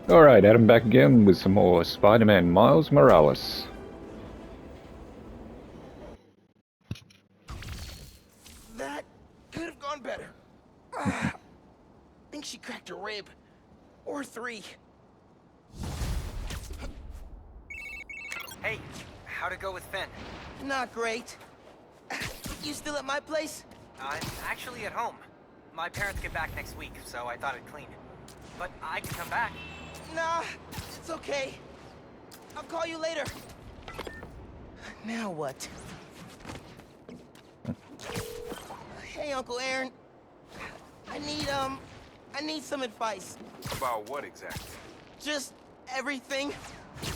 Alright, Adam back again with some more Spider-Man Miles Morales. That could have gone better. I think she cracked a rib. Or 3. Hey, how'd it go with Finn? Not great. You still at my place? I'm actually at home. My parents get back next week, so I thought I'd clean. But I can come back. Nah, it's okay. I'll call you later. Now what? Hey, Uncle Aaron. I need some advice. About what exactly? Just everything.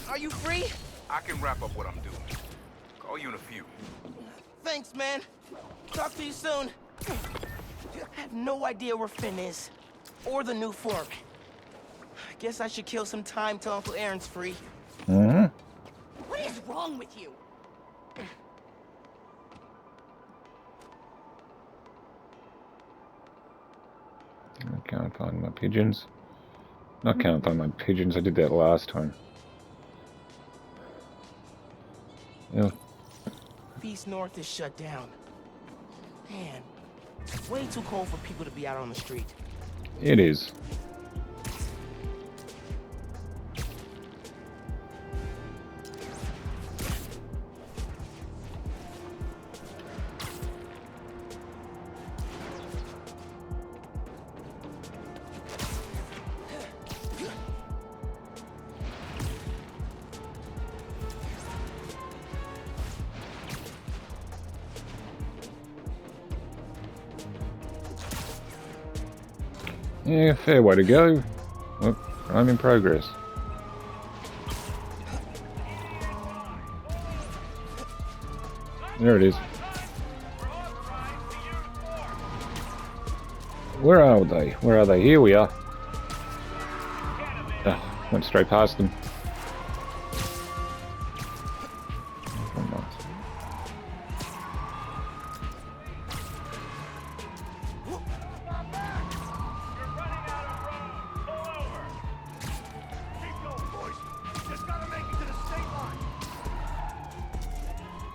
Are you free? I can wrap up what I'm doing. Call you in a few. Thanks, man. Talk to you soon. I have no idea where Finn is. Or the new form. I guess I should kill some time till Uncle Aaron's free. Mm-hmm. What is wrong with you? I can't find my pigeons. I can't find my pigeons, I did that last time. Yeah. East North is shut down. Man, it's way too cold for people to be out on the street. It is. Yeah, fair way to go. Well, I'm in progress. There it is. Where are they? Where are they? Here we are. Oh, went straight past them.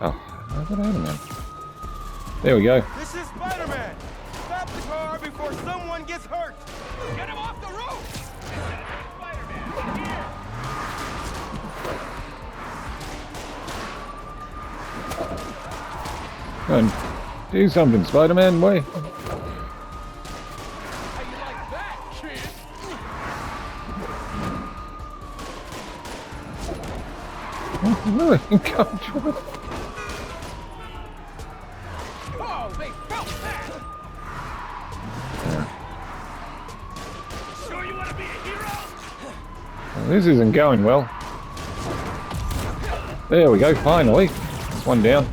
Oh, how's that out of man? There we go. This is Spider-Man! Stop the car before someone gets hurt! Get him off the roof! Spider-Man, here! Go and do something, Spider-Man, way. How you like that, kid? Really? Come join. Oh, they felt that! Sure you want to be a hero? Well, this isn't going well. There we go, finally. That's one down.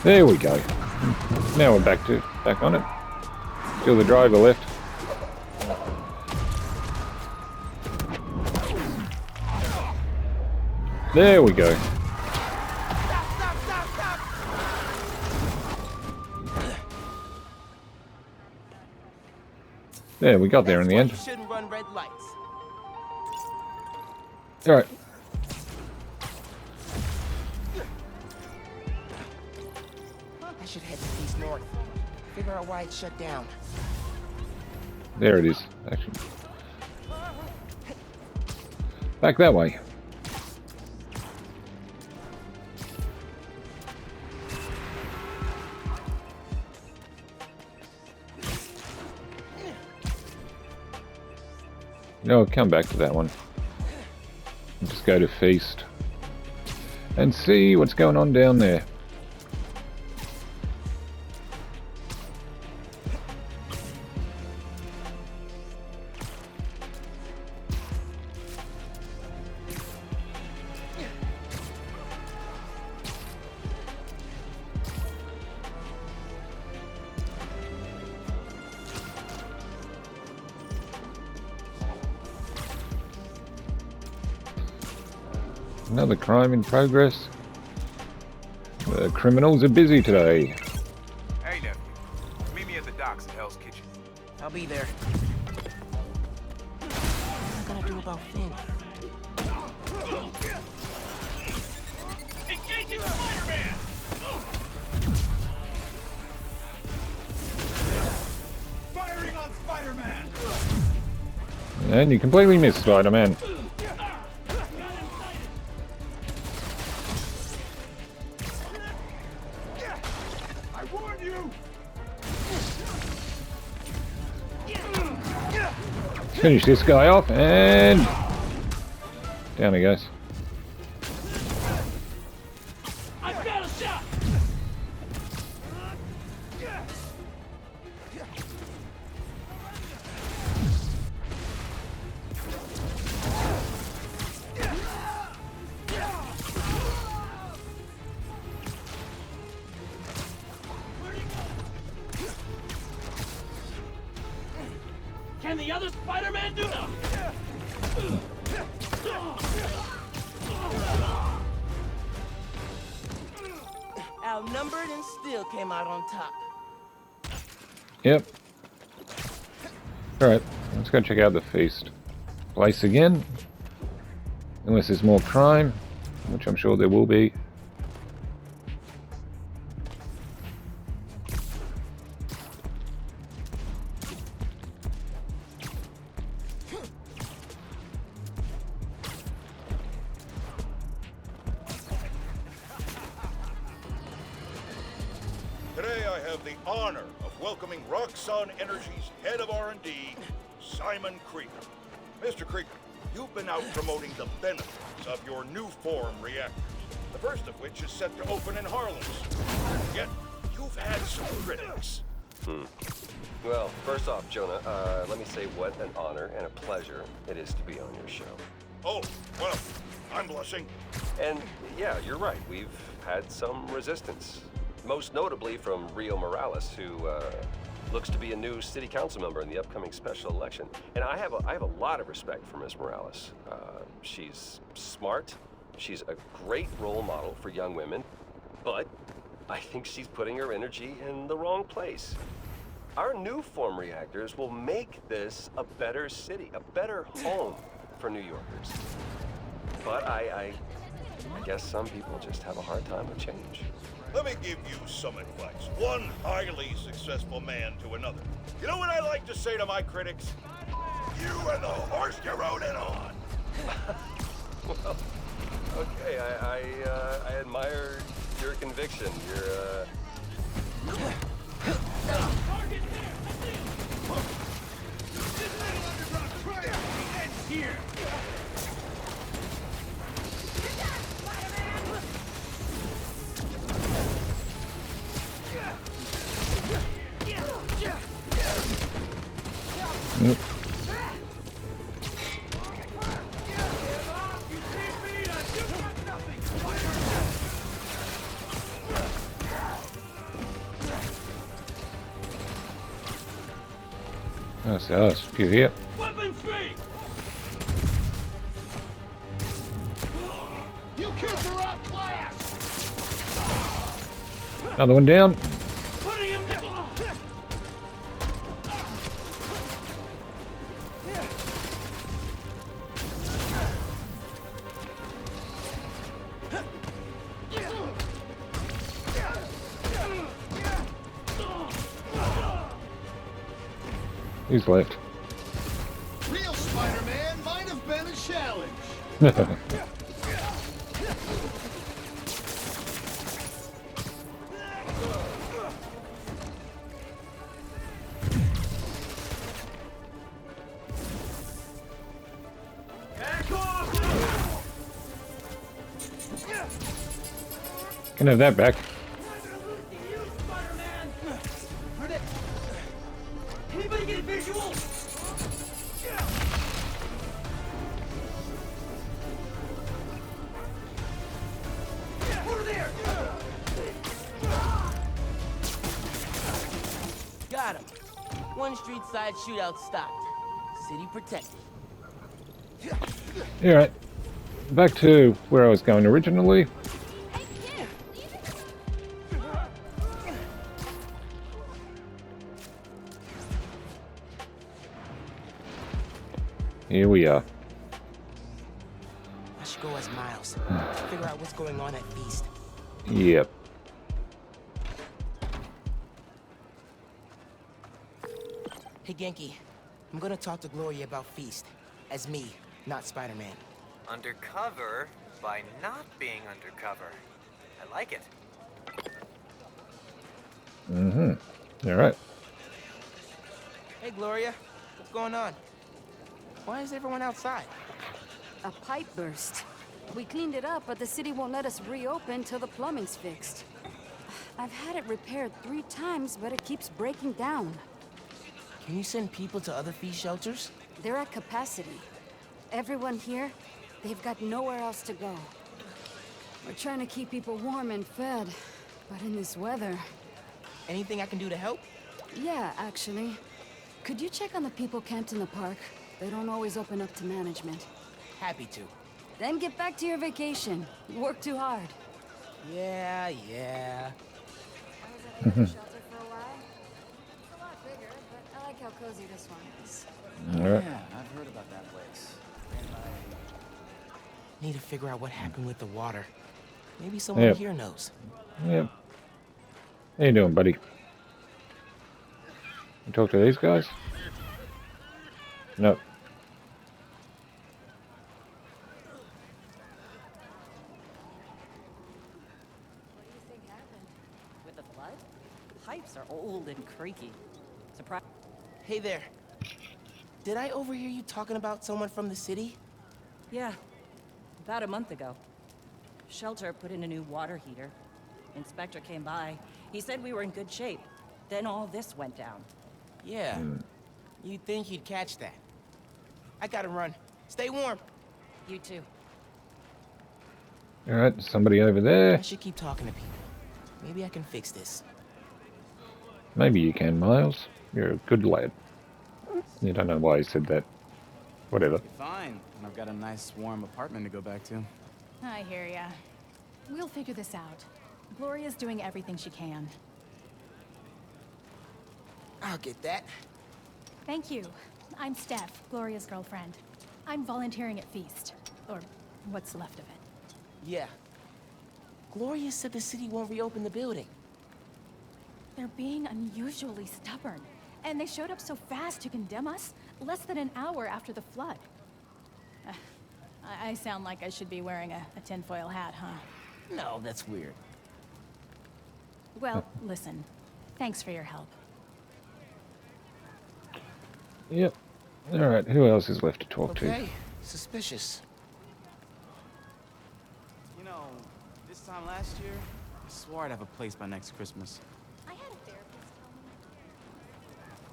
There we go. Now we're back on it. Still the driver left. There we go. Stop! There, we got there in the end. You shouldn't run red lights. Alright. I should head to East North. Figure out why it's shut down. There it is, actually. Back that way. No, come back to that one. Just go to Feast. And see what's going on down there. Another crime in progress. The criminals are busy today. Hey, nephew. Meet me at the docks at Hell's Kitchen. I'll be there. do about Finn? Engaging Spider-Man! Firing on Spider-Man! And you completely missed Spider-Man. I warned you! Let's finish this guy off, and down he goes. I've got a shot! Can the other Spider-Man do that? Outnumbered and still came out on top. Yep. Alright, let's go check out the feast place again. Unless there's more crime, which I'm sure there will be. Today I have the honor of welcoming Roxxon Energy's head of R&D, Simon Krieger. Mr. Krieger, you've been out promoting the benefits of your new form reactors, the first of which is set to open in Harlem. Yet, you've had some critics. Well, first off, Jonah, let me say what an honor and a pleasure it is to be on your show. Oh, well, I'm blushing. And yeah, you're right, we've had some resistance. Most notably from Rio Morales, who looks to be a new city council member in the upcoming special election. And I have a lot of respect for Ms. Morales. She's smart, she's a great role model for young women, but I think she's putting her energy in the wrong place. Our new form reactors will make this a better city, a better home for New Yorkers. But I guess some people just have a hard time with change. Let me give you some advice. One highly successful man to another. You know what I like to say to my critics? You and the horse you rode in on. Well, okay, I admire your conviction. Target there! I see him! This little underground trial ends here! Yep. That's us. You here? Weapon free! You kids are outclassed! Another one down. Putting him down! Who's left? Real Spider-Man might have been a challenge. Can have that back. Anybody get a visual? Over there! Got him. One street side shootout stopped. City protected. Alright. Back to where I was going originally. Here we are. go as Miles. Figure out what's going on at Feast. Yep. Hey, Genki. I'm gonna talk to Gloria about Feast. As me, not Spider-Man. Undercover by not being undercover. I like it. Mm-hmm. All right. Hey, Gloria. What's going on? Why is everyone outside? A pipe burst. We cleaned it up, but the city won't let us reopen till the plumbing's fixed. I've had it repaired 3 times, but it keeps breaking down. Can you send people to other Feast shelters? They're at capacity. Everyone here, they've got nowhere else to go. We're trying to keep people warm and fed, but in this weather... Anything I can do to help? Yeah, actually. Could you check on the people camped in the park? They don't always open up to management. Happy to. Then get back to your vacation. You work too hard. Yeah. I was at another shelter for a while. It's a lot bigger, but I like how cozy this one is. All right. Yeah, I've heard about that place. Need to figure out what happened with the water. Maybe someone Yep. here knows. Yep. How you doing, buddy? You talk to these guys? Nope. What do you think happened? With the flood? Pipes are old and creaky. Surprise. Hey there. Did I overhear you talking about someone from the city? Yeah. About a month ago. Shelter put in a new water heater. Inspector came by. He said we were in good shape. Then all this went down. Yeah. You'd think you'd catch that. I gotta run. Stay warm. You too. All right, somebody over there. I should keep talking to people. Maybe I can fix this. Maybe you can, Miles. You're a good lad. You don't know why he said that. Whatever. Fine. And I've got a nice warm apartment to go back to. I hear ya. We'll figure this out. Gloria's doing everything she can. I'll get that. Thank you. I'm Steph, Gloria's girlfriend. I'm volunteering at Feast. Or what's left of it. Yeah. Gloria said the city won't reopen the building. They're being unusually stubborn. And they showed up so fast to condemn us, less than an hour after the flood. I sound like I should be wearing a tinfoil hat, huh? No, that's weird. Well, listen. Thanks for your help. Yep. All right, who else is left to talk to? Okay. Suspicious. You know, this time last year, I swore I'd have a place by next Christmas. I had a therapist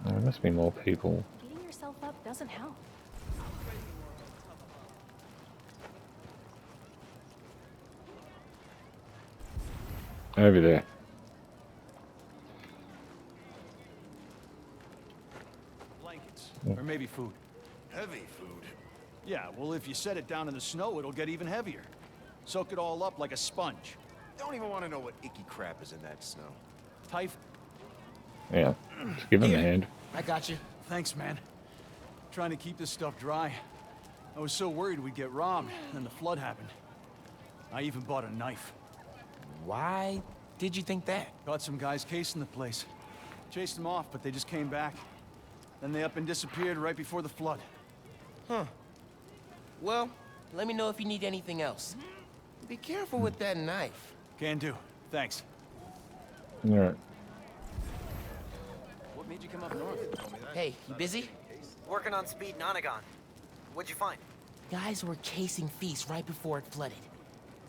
tell me There must be more people. beating yourself up doesn't help. Over there. Blankets. Or maybe food. Heavy food. Yeah, well, if you set it down in the snow, it'll get even heavier. Soak it all up like a sponge. Don't even want to know what icky crap is in that snow. Typh. Yeah. Just give him a hand. I got you. Thanks, man. Trying to keep this stuff dry. I was so worried we'd get robbed, then the flood happened. I even bought a knife. Why did you think that? Got some guys casing the place. Chased them off, but they just came back. Then they up and disappeared right before the flood. Huh. Well, let me know if you need anything else. Be careful with that knife. Can do. Thanks. All right. What made you come up north? Hey, you busy? Working on speed Nonagon. What'd you find? Guys were casing Feast right before it flooded.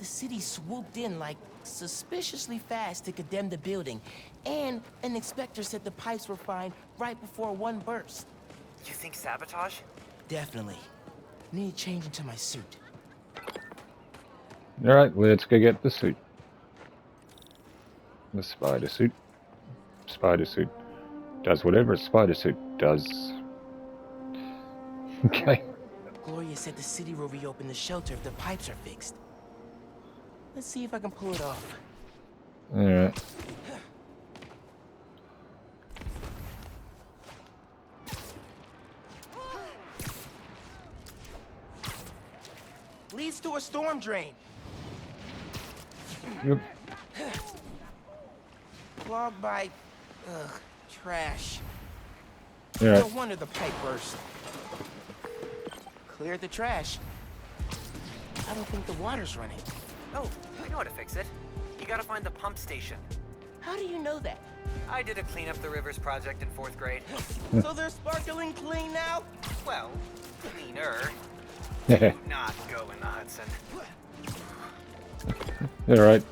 The city swooped in like suspiciously fast to condemn the building, and an inspector said the pipes were fine right before one burst. You think sabotage? Definitely. Need to change into my suit. All right, let's go get the suit. The spider suit. Spider suit. Does whatever a spider suit does. Okay. Gloria said the city will reopen the shelter if the pipes are fixed. Let's see if I can pull it off. All right. leads to a storm drain. Yep. Clogged by, trash. Yeah. No wonder the pipe burst. Cleared the trash. I don't think the water's running. Oh, I know how to fix it. You gotta find the pump station. How do you know that? I did a clean up the rivers project in 4th grade. So they're sparkling clean now? Well, cleaner. Yeah. Not go in the Hudson. All right.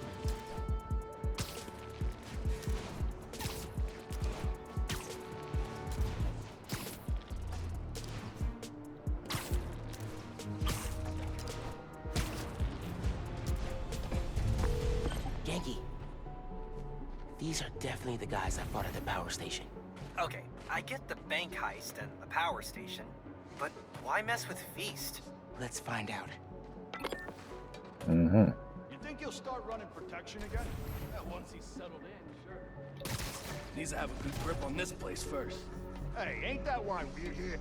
Yankee. These are definitely the guys I fought at the power station. Okay, I get the bank heist and the power station, but why mess with Feast? Let's find out. Mm-hmm. You think he'll start running protection again? Yeah, once he's settled in, sure. Needs to have a good grip on this place first. Hey, ain't that why we're here?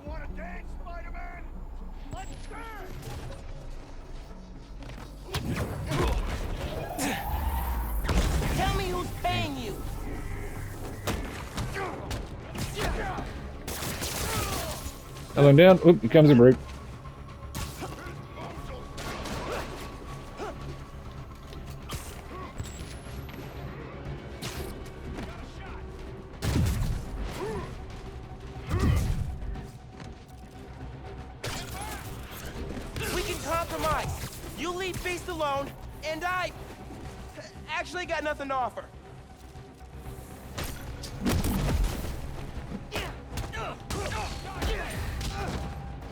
You wanna dance, Spider-Man? Let's dance! Tell me who's paying you. Hello down. Oop, here comes a brute. We can compromise. You leave Feast alone, and I actually got nothing to offer.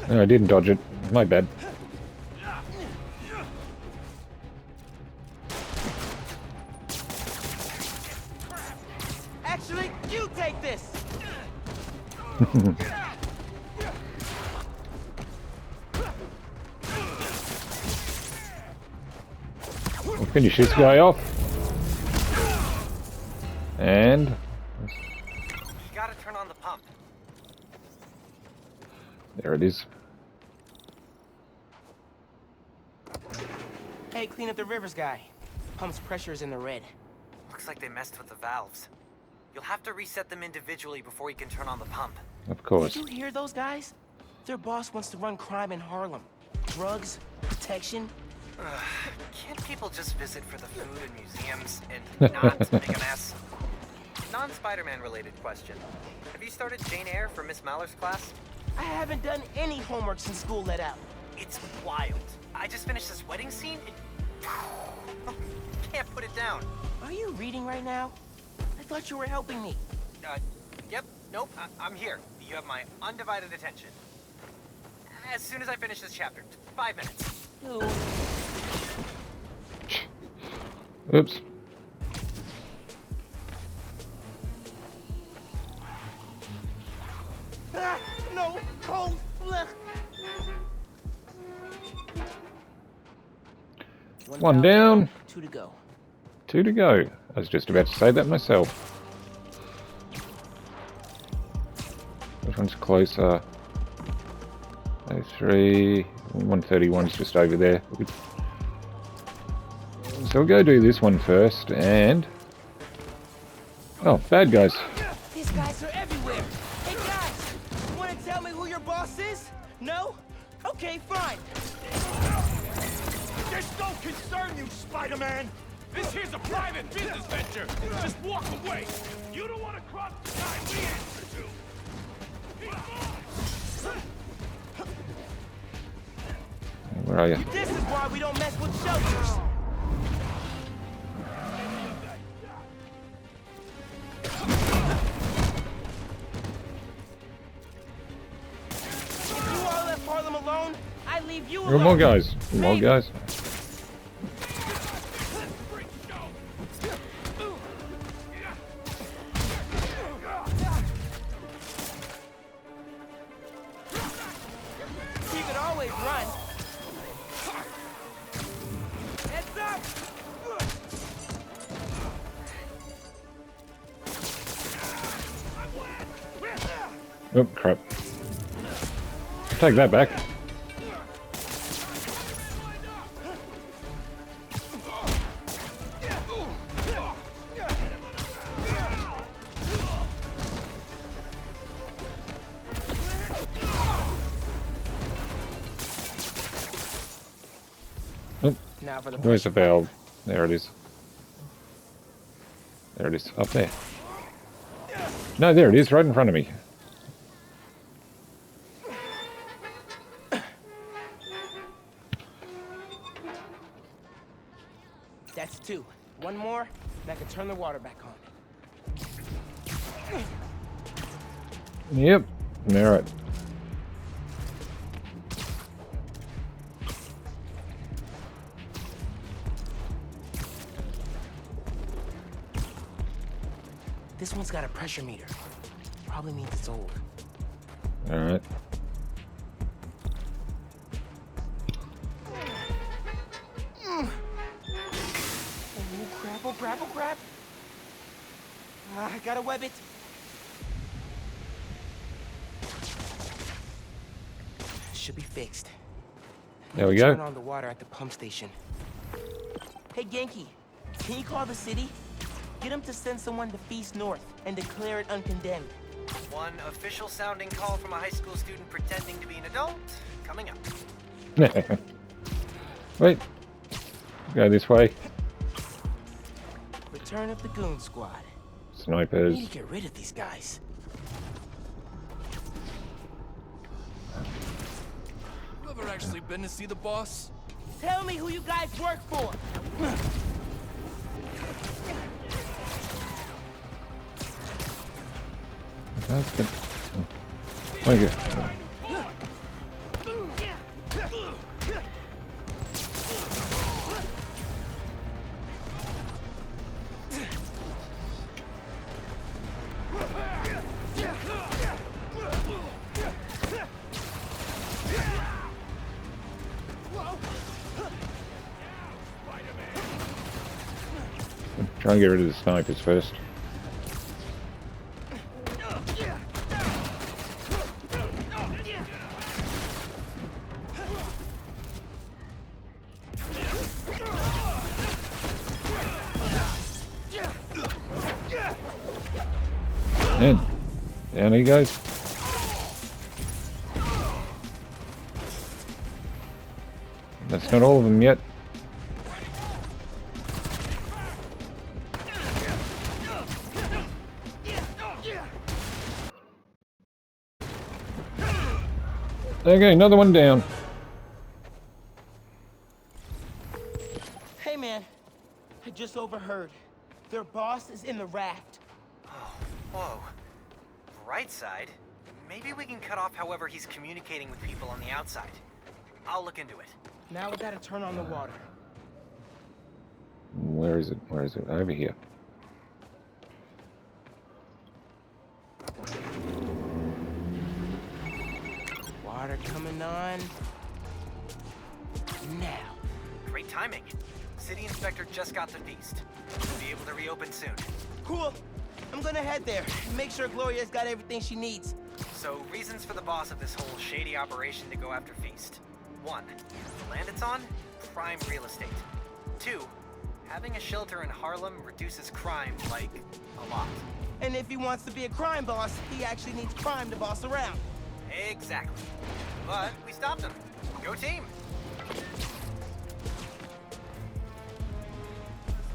No, I didn't dodge it. My bad. Actually, you take this. We'll finish this guy off. And You gotta turn on the pump. there it is. Hey, clean up the rivers guy. Pump's pressure's in the red. Looks like they messed with the valves. You'll have to reset them individually before you can turn on the pump. Of course. Did you hear those guys? Their boss wants to run crime in Harlem. Drugs, protection. Can't people just visit for the food and museums and not make a mess? Non-Spider-Man related question. Have you started Jane Eyre for Miss Maller's class? I haven't done any homework since school let out. It's wild. I just finished this wedding scene and... can't put it down. Are you reading right now? I thought you were helping me. Yep, nope, I'm here. You have my undivided attention. As soon as I finish this chapter, 5 minutes. Oops. Ah, no, cold. Blech. One down. 2 to go. 2 to go. I was just about to say that myself. Which one's closer? 03. 131's just over there. So we'll go do this one first, and... Oh, bad guys. These guys are everywhere. Hey guys, want to tell me who your boss is? No? Okay, fine. This don't concern you, Spider-Man! This here's a private business venture. Just walk away. You don't want to cross the line we answer to. Where are you? This is why we don't mess with shelters. If you all left Harlem alone, I leave you alone. More guys. More guys. Oh, crap. Take that back. Oh, Now for the where's the valve? There it is. There it is. Up there. No, there it is, right in front of me. That's 2. One more, and I can turn the water back on. Yep. Alright. This one's got a pressure meter. Probably means it's old. Alright. Oh, crap, oh, crap, oh, crap. I gotta web it. Should be fixed. There we go. Turn on the water at the pump station. Hey, Genki, can you call the city? Get them to send someone to Feast North and declare it uncondemned. One official sounding call from a high school student pretending to be an adult coming up. Wait. Go this way. Return of the Goon Squad. Snipers. Need to get rid of these guys. You ever actually been to see the boss? Tell me who you guys work for. That's good. Thank you. Try and get rid of the snipers first. In. Down he goes. That's not all of them yet. Okay, another one down. Hey, man. I just overheard. Their boss is in the raft. Oh, whoa. Right side? Maybe we can cut off however he's communicating with people on the outside. I'll look into it. Now we gotta turn on the water. Where is it? Where is it? Over here. Water coming on. Now. Great timing. City inspector just got the feast. We'll be able to reopen soon. Cool. I'm gonna head there and make sure Gloria's got everything she needs. So, reasons for the boss of this whole shady operation to go after Feast. 1. The land it's on? Prime real estate. 2. Having a shelter in Harlem reduces crime, like, a lot. And if he wants to be a crime boss, he actually needs crime to boss around. Exactly. But we stopped him. Go team!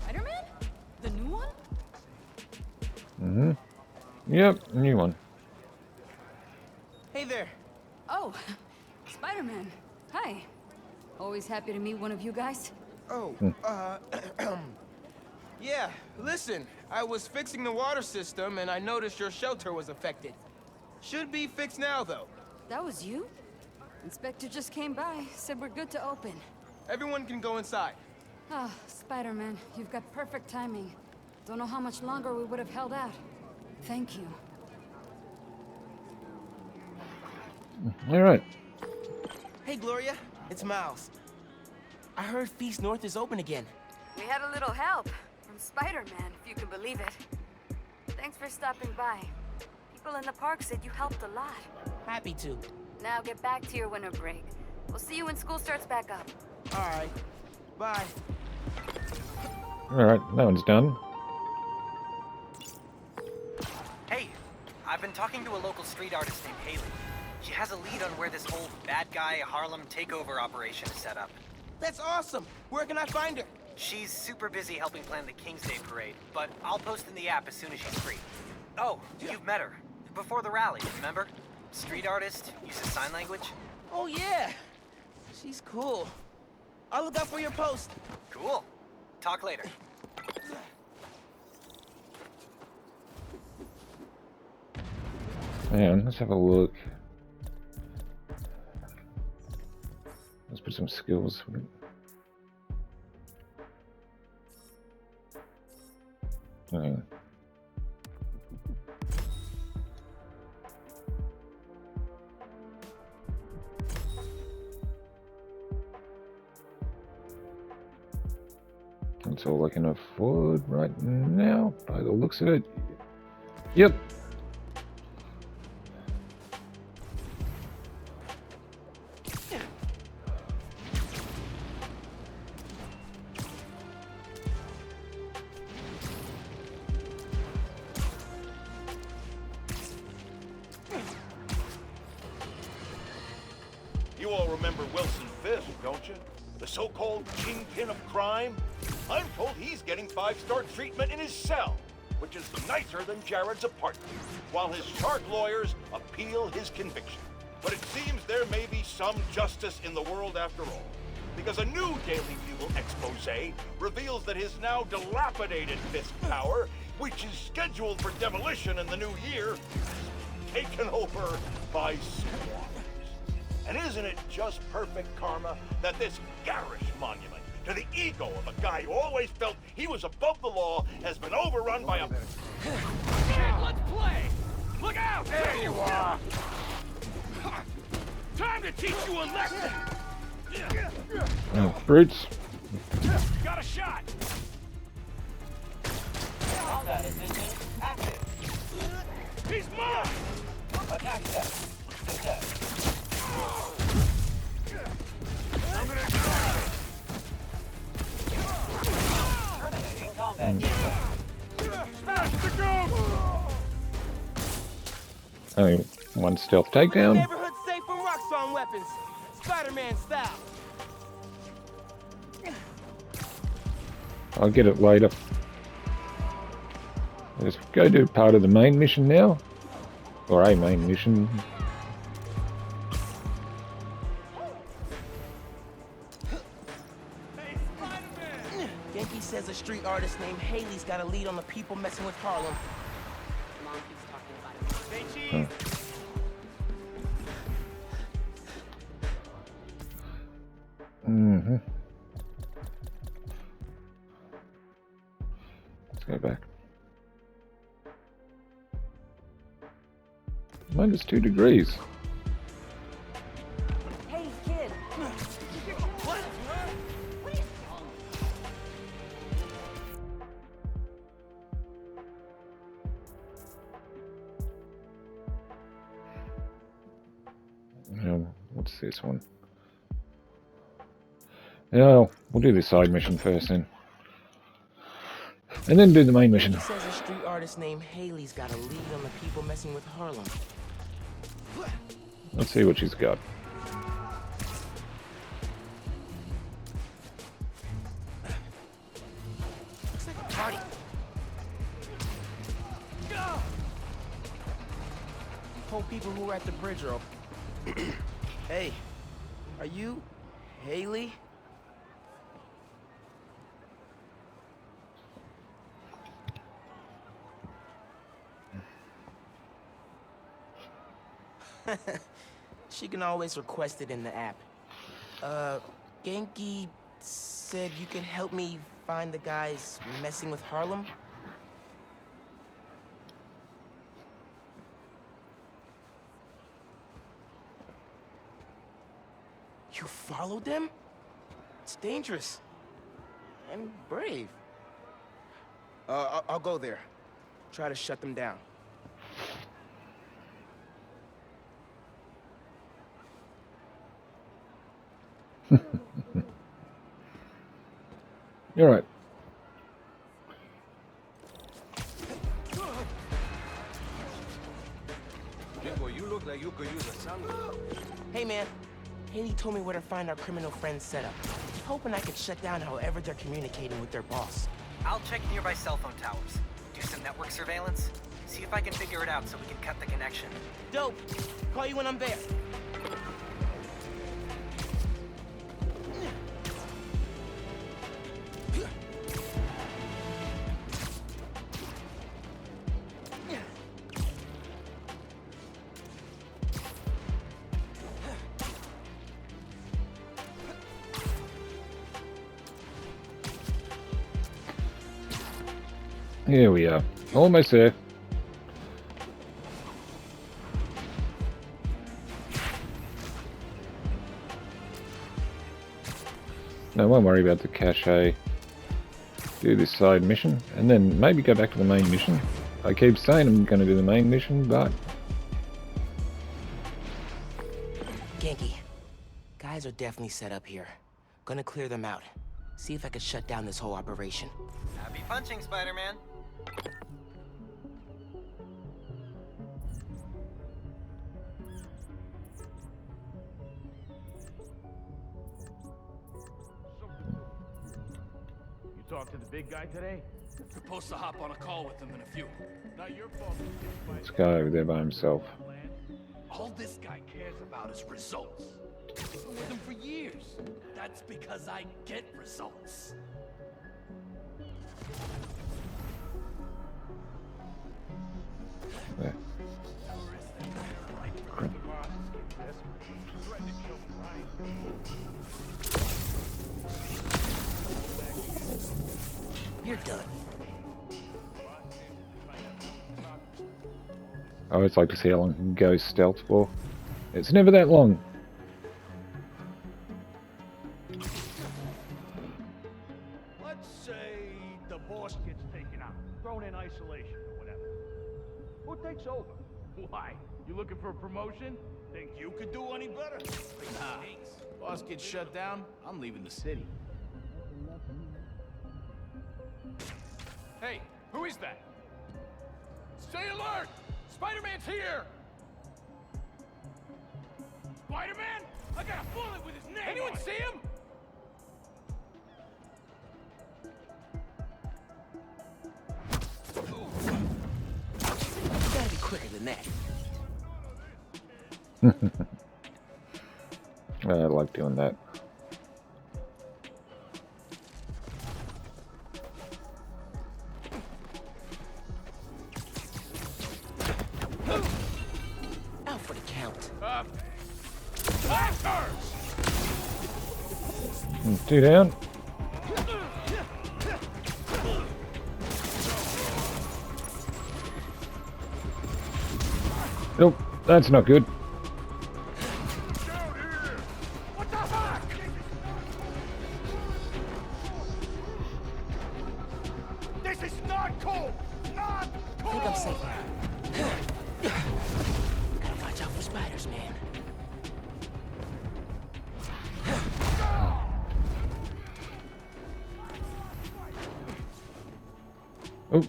Spider-Man? The new one? Mm-hmm. Yep, new one. Hey there. Oh, Spider-Man. Hi. Always happy to meet one of you guys. Oh, yeah, listen, I was fixing the water system and I noticed your shelter was affected. Should be fixed now, though. That was you? Inspector just came by, said we're good to open. Everyone can go inside. Ah, Spider-Man, you've got perfect timing. Don't know how much longer we would have held out. Thank you. All right. Hey, Gloria, it's Miles. I heard Feast North is open again. We had a little help from Spider-Man, if you can believe it. Thanks for stopping by. People people in the park said you helped a lot. Happy to. Now get back to your winter break. We'll see you when school starts back up. Alright. Bye. Alright, that one's done. Hey, I've been talking to a local street artist named Haley. She has a lead on where this whole bad guy Harlem takeover operation is set up. That's awesome. Where can I find her? She's super busy helping plan the King's Day parade, but I'll post in the app as soon as she's free. Oh, you've met her. Before the rally, remember? Street artist, uses sign language. Oh, yeah. She's cool. I'll look out for your post. Cool. Talk later. Hang on, let's have a look. Let's put some skills. Hang on. That's all I can afford right now, by the looks of it. Yep. You all remember Wilson Fisk, don't you? The so-called kingpin of crime? I'm told he's getting 5-star treatment in his cell, which is nicer than Jared's apartment, while his shark lawyers appeal his conviction. But it seems there may be some justice in the world after all, because a new Daily Bugle expose reveals that his now dilapidated Fisk Tower, which is scheduled for demolition in the new year, is taken over by swarms. And isn't it just perfect karma that this garish monument to the ego of a guy who always felt he was above the law has been overrun by a... Kid, let's play! Look out! There you are! Time to teach you a lesson! Oh, brutes. Got a shot! He's mine! Attack step. I'm gonna smash the ghost! Only one stealth takedown. Neighborhood safe from Roxxon weapons. Spider-Man style. I'll get it later. Let's go do part of the main mission now. Or a main mission. Genki says a street artist named Haley's got a lead on the people messing with Harlem. Oh. Mm-hmm. Let's go back. -2 degrees. Hey, kid. What? What's this one? Oh, we'll do the side mission first then. And then do the main mission. He says a street artist named Haley's got a lead on the people messing with Harlem. Let's see what she's got. Looks like a party. Told people who were at the bridge are open. Hey, are you Haley? She can always request it in the app. Genki said you could help me find the guys messing with Harlem? You followed them? It's dangerous. And brave. I'll go there. Try to shut them down. Alright. Jingo, you look like you could use a sandwich. Hey, man. Haley told me where to find our criminal friends' setup. Hoping I could shut down however they're communicating with their boss. I'll check nearby cell phone towers, do some network surveillance, see if I can figure it out so we can cut the connection. Dope. Call you when I'm there. Here we are. Almost there. No, I won't worry about the cache. Do this side mission, and then maybe go back to the main mission. I keep saying I'm going to do the main mission, but... Genki, guys are definitely set up here. Gonna clear them out. See if I can shut down this whole operation. Happy punching, Spider-Man. You talked to the big guy today? Supposed to hop on a call with him in a few. Not your fault. This guy over there by himself. All this guy cares about is results. I've been with him for years. That's because I get results. There. You're done. I always like to see how long it can go stealth for. It's never that long. Let's say the boss gets taken out, thrown in isolation or whatever. Who takes over? Why? You looking for a promotion? Think you could do any better? Nah. Boss gets shut down, I'm leaving the city. Hey, who is that? Stay alert! Spider-Man's here! Spider-Man? I got a bullet with his name. Anyone see him? You gotta be quicker than that. I like doing that. Out for the count. Blasters! Two down. Nope, that's not good. What the fuck? This is not cool! Not cool! I think I'm safe now. Gotta watch out for spiders, man. Oh.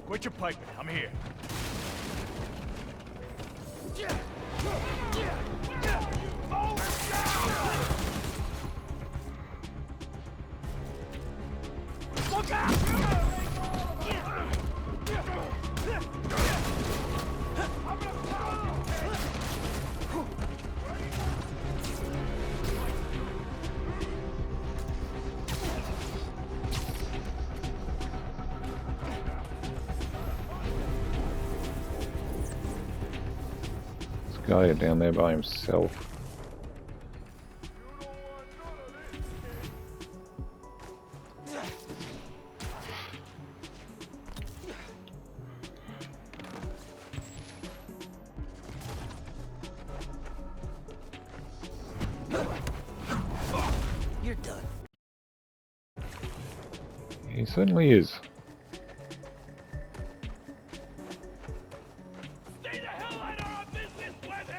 Quit your piping. I'm here. Look out! This guy down there by himself. You're done. He certainly is. Stay the hell out of our business, Weapon!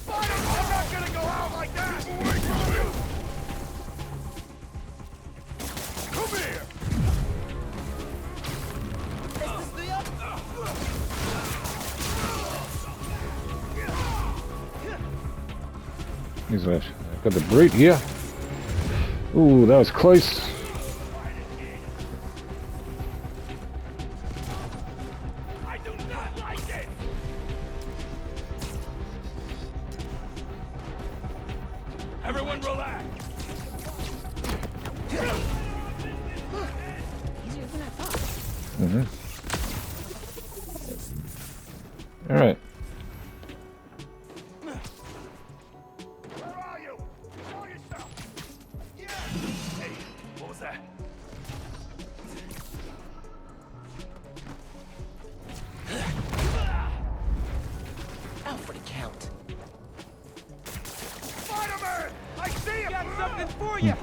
I'm not gonna go out like that! Move away from him! Come here! He's got the brute here. Ooh, that was close. I do not like it! Everyone relax! Easier than I thought. Mm-hmm. All right. Where are you? Show yourself! Yeah! Hey, what was that? Out for the count. Spider-Man! I see him! Got something for you!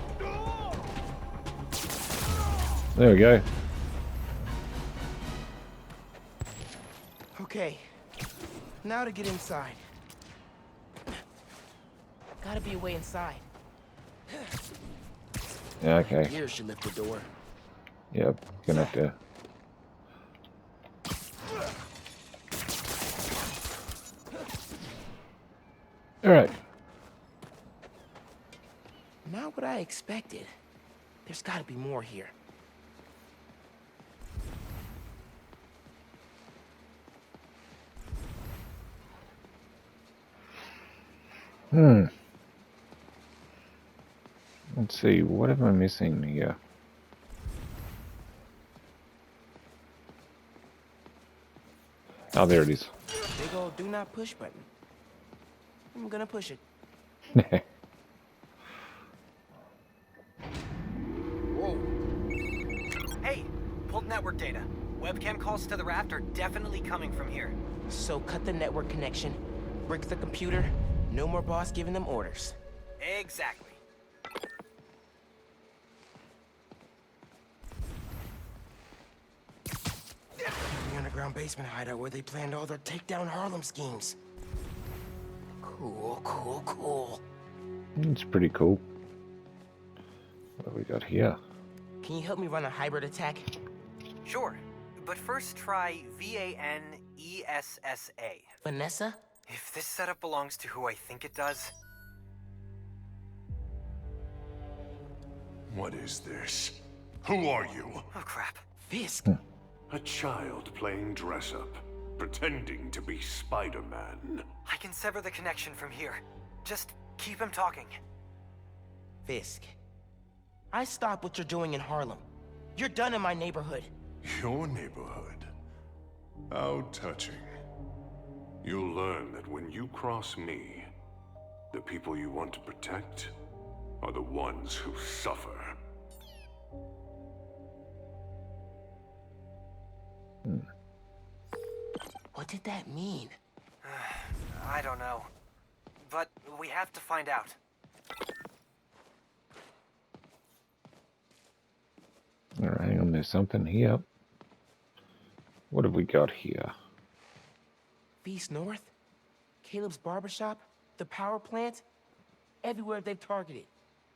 There we go. Okay. Now to get inside. Gotta be a way inside. Yeah, okay. Here should lift the door. Yep. Gonna have to. All right. Not what I expected. There's gotta be more here. Let's see. What am I missing here? Oh, there it is. Big old do not push button. I'm gonna push it. Whoa. Hey, pulled network data. Webcam calls to the raft are definitely coming from here. So cut the network connection, brick the computer, no more boss giving them orders. Exactly. The underground basement hideout where they planned all their takedown Harlem schemes. Cool, cool, cool. It's pretty cool. What have we got here? Can you help me run a hybrid attack? Sure, but first try VANESSA. Vanessa? If this setup belongs to who I think it does... What is this? Who are you? Oh crap. Fisk. A child playing dress-up, pretending to be Spider-Man. I can sever the connection from here. Just keep him talking. Fisk. I stop what you're doing in Harlem. You're done in my neighborhood. Your neighborhood? How touching. You'll learn that when you cross me, the people you want to protect are the ones who suffer. What did that mean? I don't know. But we have to find out. Alright, hang on, there's something here. What have we got here? Feast North? Caleb's barbershop? The power plant? Everywhere they've targeted.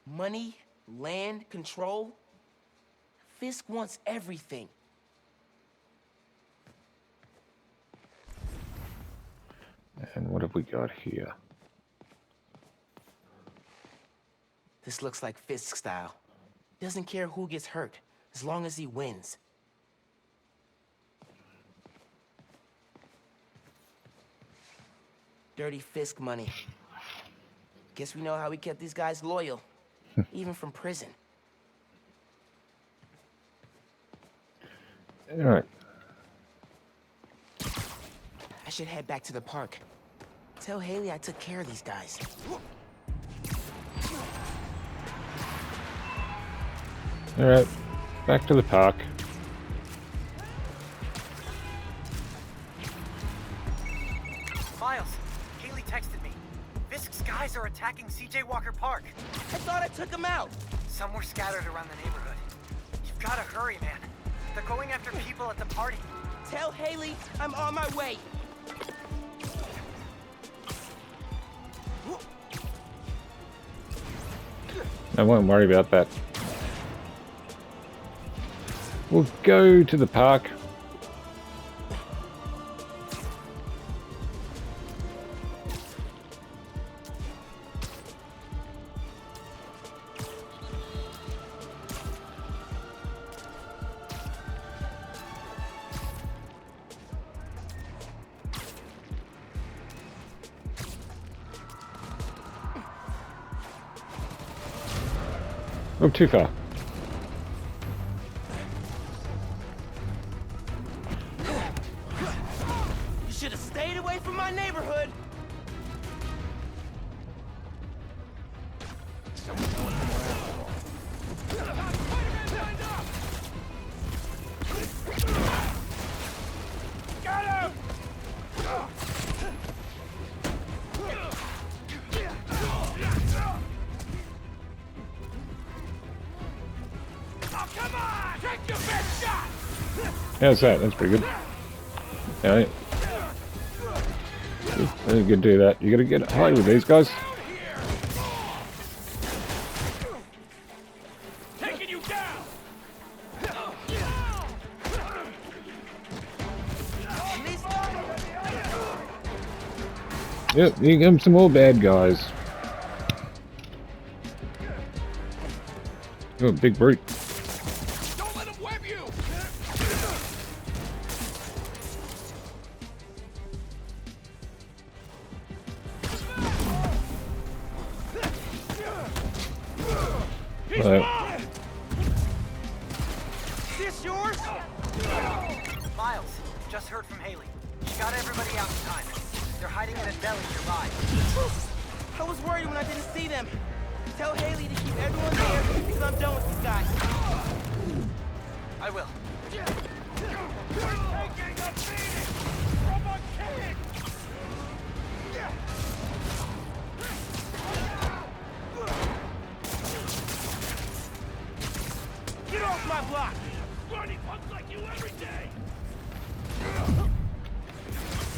Money, land, control. Fisk wants everything. And what have we got here? This looks like Fisk style. Doesn't care who gets hurt, as long as he wins. Dirty Fisk money. Guess we know how we kept these guys loyal, even from prison. Alright. I should head back to the park. Tell Haley I took care of these guys. Alright. Back to the park. Miles, Haley texted me. Fisk's guys are attacking CJ Walker Park. I thought I took him out. Some were scattered around the neighborhood. You've gotta hurry, man. They're going after people at the party. Tell Haley I'm on my way. I won't worry about that. We'll go to the park. Oh, too far. You should have stayed away from my neighborhood. Got him! Oh, come on! Take your best shot! How's that? That's pretty good. Alright. You can do that. You gotta get high with these guys. Taking you down! Yep, here come some more bad guys. Oh, big brute. Don't let him web you! He's Right. mine! Is this yours? Miles, just heard from Haley. She got everybody out in time. They're hiding in a deli nearby. I was worried when I didn't see them. Tell Haley to keep everyone there because I'm done with these guys. I will. We're taking a beating from a kid! Get off my block! Running punks like you every day!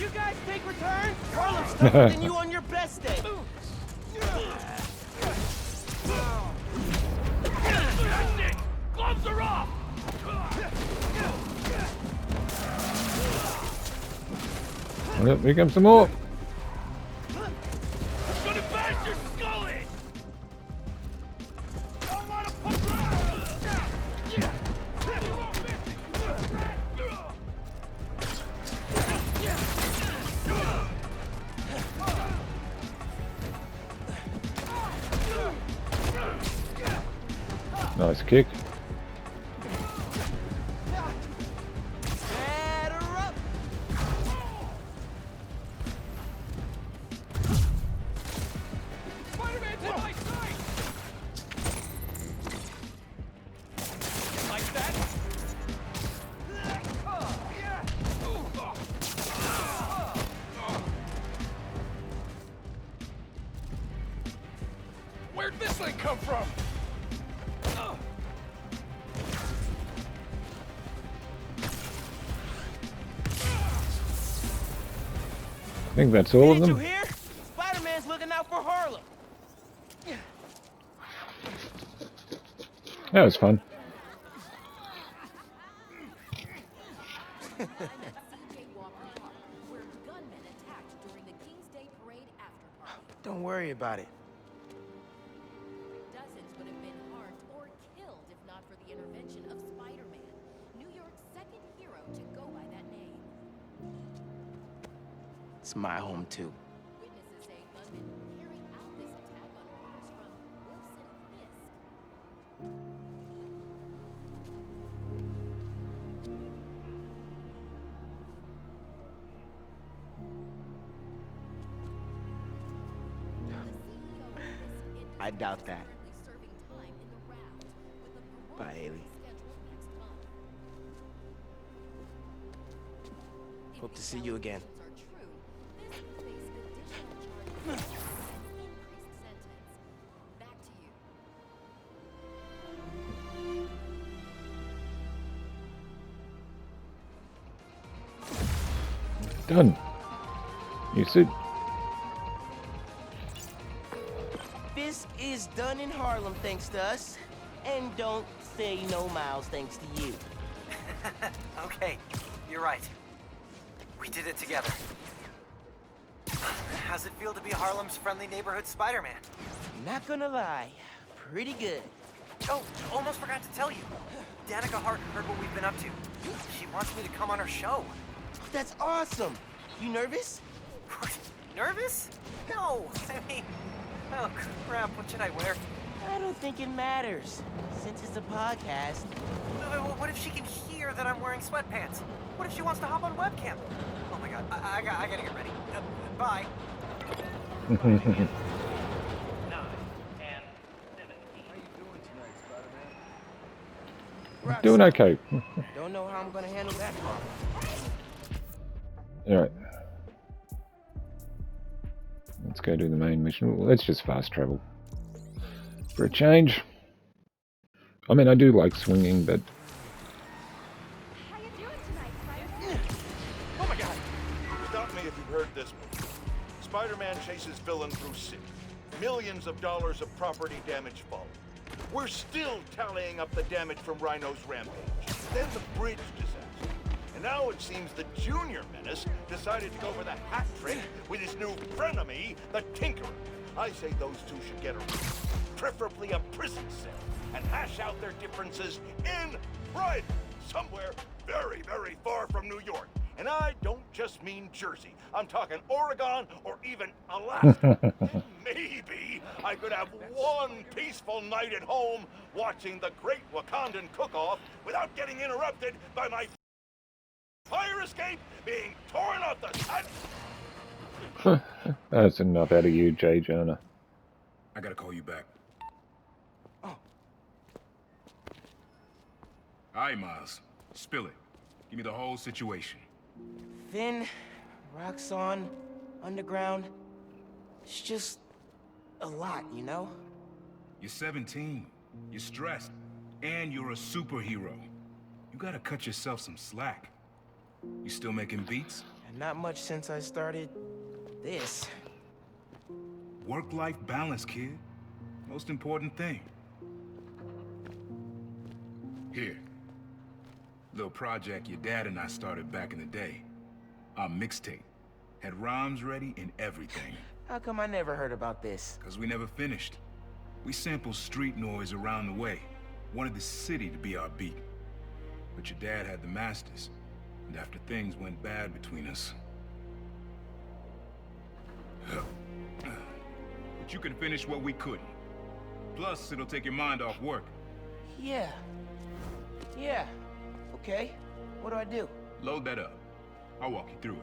You guys take return? Harlem's tougher than you on your best day. That's it! Gloves are off! Yep, here comes some more. Gonna bash your skull in! Don't let him punch around! Nice kick. Batter up! Spider-Man's in my sight! Like that? Where'd this thing come from? I think that's all of Did you them. hear? Spider-Man's looking out for Harlem. That was fun. Don't worry about it. Dozens would have been harmed or killed if not for the intervention of Spider-Man, New York's second hero to go by that name. It's my home too. Witnesses say gunmen carried out this attack on orders from Wilson Fisk. I doubt that. Bye, Haley. Hope to see you again. Done. You said. This is done in Harlem thanks to us. And don't say no, Miles, thanks to you. Okay, you're right. We did it together. How's it feel to be Harlem's friendly neighborhood Spider-Man? Not gonna lie, pretty good. Oh, almost forgot to tell you. Danica Hart heard what we've been up to. She wants me to come on her show. That's awesome. You nervous? Nervous? No, I mean... Oh, crap, what should I wear? I don't think it matters. Since it's a podcast. What if she can hear that I'm wearing sweatpants? What if she wants to hop on webcam? Oh my god, I gotta get ready. Bye. 9, 10, 17. How you doing tonight, Spider-Man? Doing okay. Don't know how I'm gonna handle that problem. Alright. Let's go do the main mission. Let's just fast travel. For a change. I mean, I do like swinging, but... How you doing tonight, Spider-Man? Oh my god! Stop me if you've heard this one. Spider-Man chases villain through city. Millions of dollars of property damage follow. We're still tallying up the damage from Rhino's rampage. Then the bridge disaster. And now it seems the Junior Menace decided to go for the hat trick with his new frenemy, the Tinkerer. I say those two should get preferably a prison cell, and hash out their differences in private, somewhere very, very far from New York. And I don't just mean Jersey. I'm talking Oregon or even Alaska. Maybe I could have one peaceful night at home watching the Great Wakandan Cook-Off without getting interrupted by my fire escape being torn off the... That's enough out of you, J. Jonah. I gotta call you back. Oh. Alright, Miles. Spill it. Give me the whole situation. Finn, Roxxon, Underground. It's just a lot, you know? You're 17. You're stressed. And you're a superhero. You gotta cut yourself some slack. You still making beats? And not much since I started this. Work-life balance, kid. Most important thing. Here. Little project your dad and I started back in the day. Our mixtape. Had rhymes ready and everything. How come I never heard about this? Cause we never finished. We sampled street noise around the way. Wanted the city to be our beat. But your dad had the masters. And after things went bad between us... But you can finish what we couldn't. Plus, it'll take your mind off work. Yeah. Yeah. Okay. What do I do? Load that up. I'll walk you through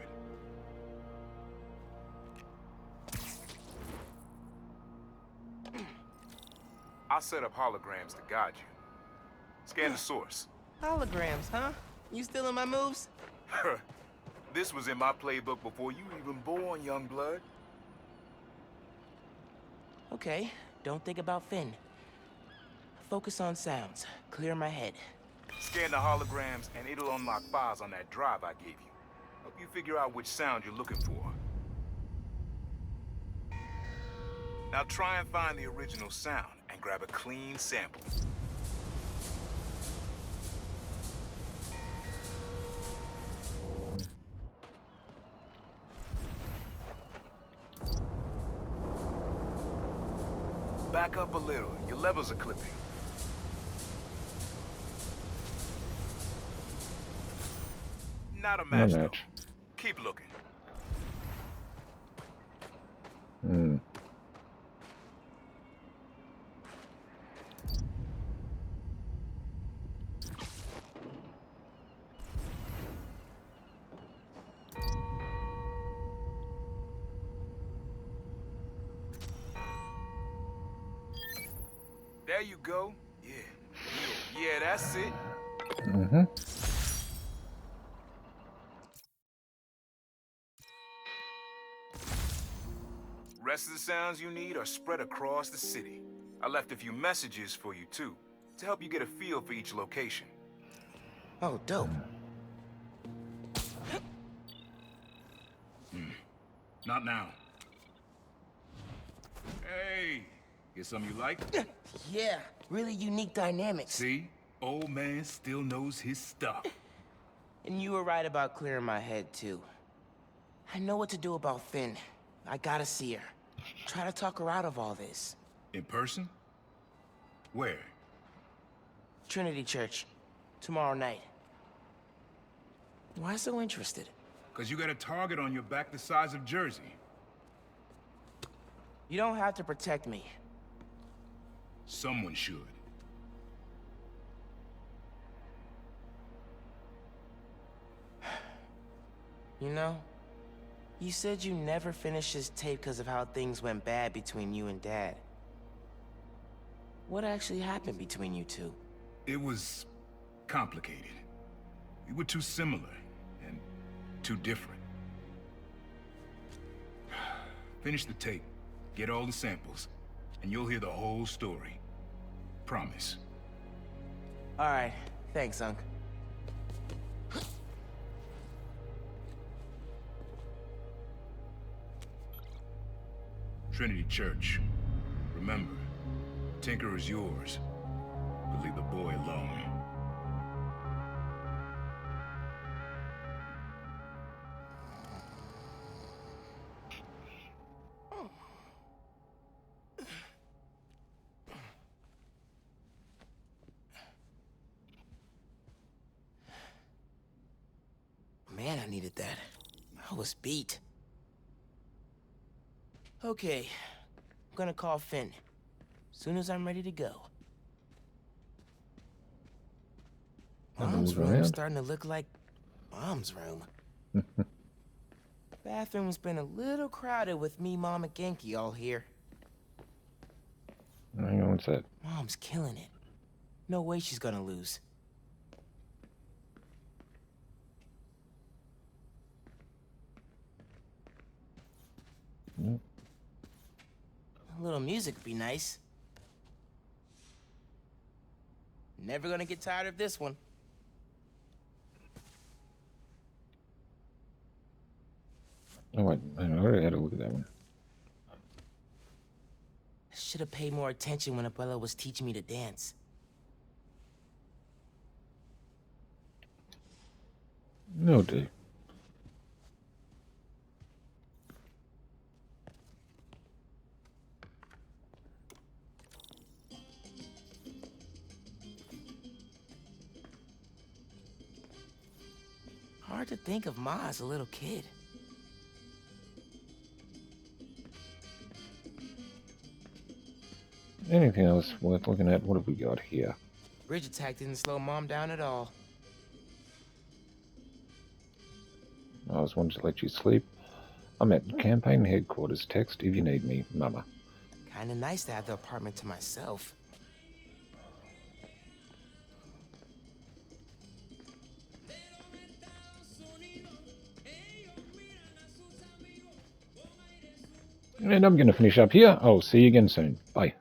it. I'll set up holograms to guide you. Scan the source. Holograms, huh? You stealing my moves? This was in my playbook before you were even born, young blood. Okay, don't think about Finn. Focus on sounds. Clear my head. Scan the holograms and it'll unlock files on that drive I gave you. Help you figure out which sound you're looking for. Now try and find the original sound and grab a clean sample. Back up a little. Your levels are clipping. Not a match, though. Keep looking. Hmm. There you go. Yeah. Yeah, that's it. Mm-hmm. Rest of the sounds you need are spread across the city. I left a few messages for you, too, to help you get a feel for each location. Oh, dope. Not now. Hey, get something you like? Yeah, really unique dynamics. See? Old man still knows his stuff. And you were right about clearing my head, too. I know what to do about Finn. I gotta see her. Try to talk her out of all this. In person? Where? Trinity Church. Tomorrow night. Why so interested? Because you got a target on your back the size of Jersey. You don't have to protect me. Someone should. You know, you said you never finished this tape because of how things went bad between you and Dad. What actually happened between you two? It was complicated. We were too similar and too different. Finish the tape, get all the samples, and you'll hear the whole story. Promise. All right, thanks, Unc. Trinity Church. Remember, Tinker is yours, but leave the boy alone. Man, I needed that. I was beat. Okay, I'm gonna call Finn. Soon as I'm ready to go. Mom's room's starting to look like Mom's room. Bathroom's been a little crowded with me, Mom, and Genki all here. Hang on, what's that? Mom's killing it. No way she's gonna lose. Yep. A little music would be nice. Never gonna get tired of this one. Oh wait, I already had a look at that one. I should have paid more attention when Abuela was teaching me to dance. No, dude. Hard to think of Ma as a little kid. Anything else worth looking at? What have we got here? Bridge attack didn't slow Mom down at all. I just wanted to let you sleep. I'm at campaign headquarters. Text if you need me, Mama. Kinda nice to have the apartment to myself. And I'm going to finish up here. I'll see you again soon. Bye.